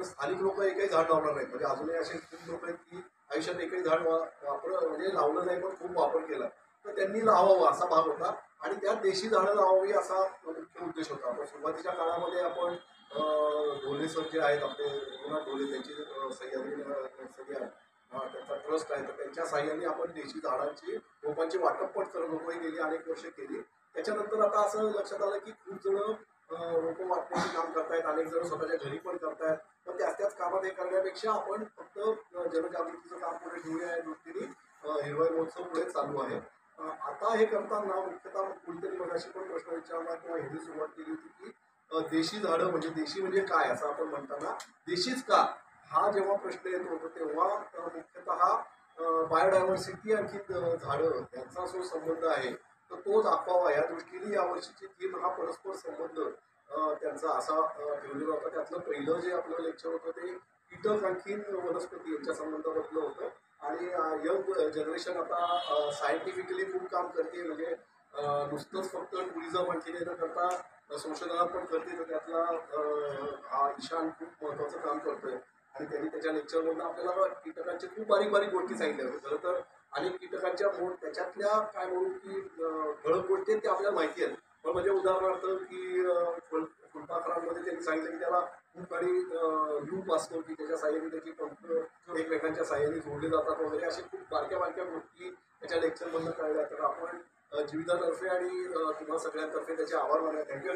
पण स्थानिक लोक एकही झाड लावणार नाहीत. म्हणजे अजूनही असे खूप लोक आहेत की आयुष्यात एकही झाड म्हणजे लावलं नाही पण खूप वापर केला. तर त्यांनी लावावं असा भाग होता आणि त्यात देशी झाडं लावावी असा मुख्य उद्देश होता. पण सुरुवातीच्या काळामध्ये आपण ढोले सर जे आहेत आपले रघुनाथ ढोले त्यांची सह्याद्री नर्सरी आहे, त्यांचा ट्रस्ट आहे, तर त्यांच्या साह्याने आपण देशी झाडांची रोपांची वाटप पण करत होतो. ही गेली अनेक वर्ष केली. त्याच्यानंतर आता असं लक्षात आलं की खूप जण रोपं वाटण्याचे काम करतायत, अनेक जण स्वतःच्या घरी पण करतायत. पण त्याच कामात हे करण्यापेक्षा आपण फक्त जनजागृतीचं काम पुढे ठेवूया या दृष्टीने हिरवाई महोत्सव पुढे चालू आहे. आता हे करताना मुख्यतः कुणीतरी मगाशी पण प्रश्न विचारला किंवा ह्याची सुरुवात केली होती की देशी झाडं म्हणजे देशी म्हणजे काय असं आपण म्हणताना देशीच का हा जेव्हा प्रश्न येत होता तेव्हा मुख्यतः बायोडायव्हर्सिटी आणखी झाडं यांचा जो संबंध आहे तर तो दाखवावा या दृष्टीने यावर्षीची थीम हा परस्पर संबंध त्यांचा असा ठेवलेला होता. त्यातलं पहिलं जे आपलं लेक्चर होतं ते कीटक आणखीन वनस्पती यांच्या संबंधामधलं होतं. आणि यंग जनरेशन आता सायंटिफिकली खूप काम करते. म्हणजे नुसतंच फक्त टुरिझम आणखी न करता संशोधनात पण करते. तर त्यातला हा ईशान खूप महत्वाचं काम करतोय आणि त्यांनी त्याच्या लेक्चरमधून आपल्याला कीटकांच्या खूप बारीक बारीक गोष्टी सांगितल्या होत्या. खरं तर अनेक कीटकांच्या त्याच्यातल्या काय म्हणू की ठळक गोष्टी आहेत त्या आपल्याला माहिती आहेत. पण म्हणजे उदाहरणार्थ की फुलपाखरांमध्ये त्यांनी सांगितलं की त्याला खूप आणि लूप असतो की त्याच्या साह्याने त्याची पंख एकमेकांच्या साह्याने जोडले जातात वगैरे अशा खूप बारक्या बारक्या गोष्टी त्याच्या लेक्चरमधनं कळल्या. तर आपण जीवितातर्फे आणि तुम्हाला सगळ्यांतर्फे त्याचे आभार मानूया. थँक्यू.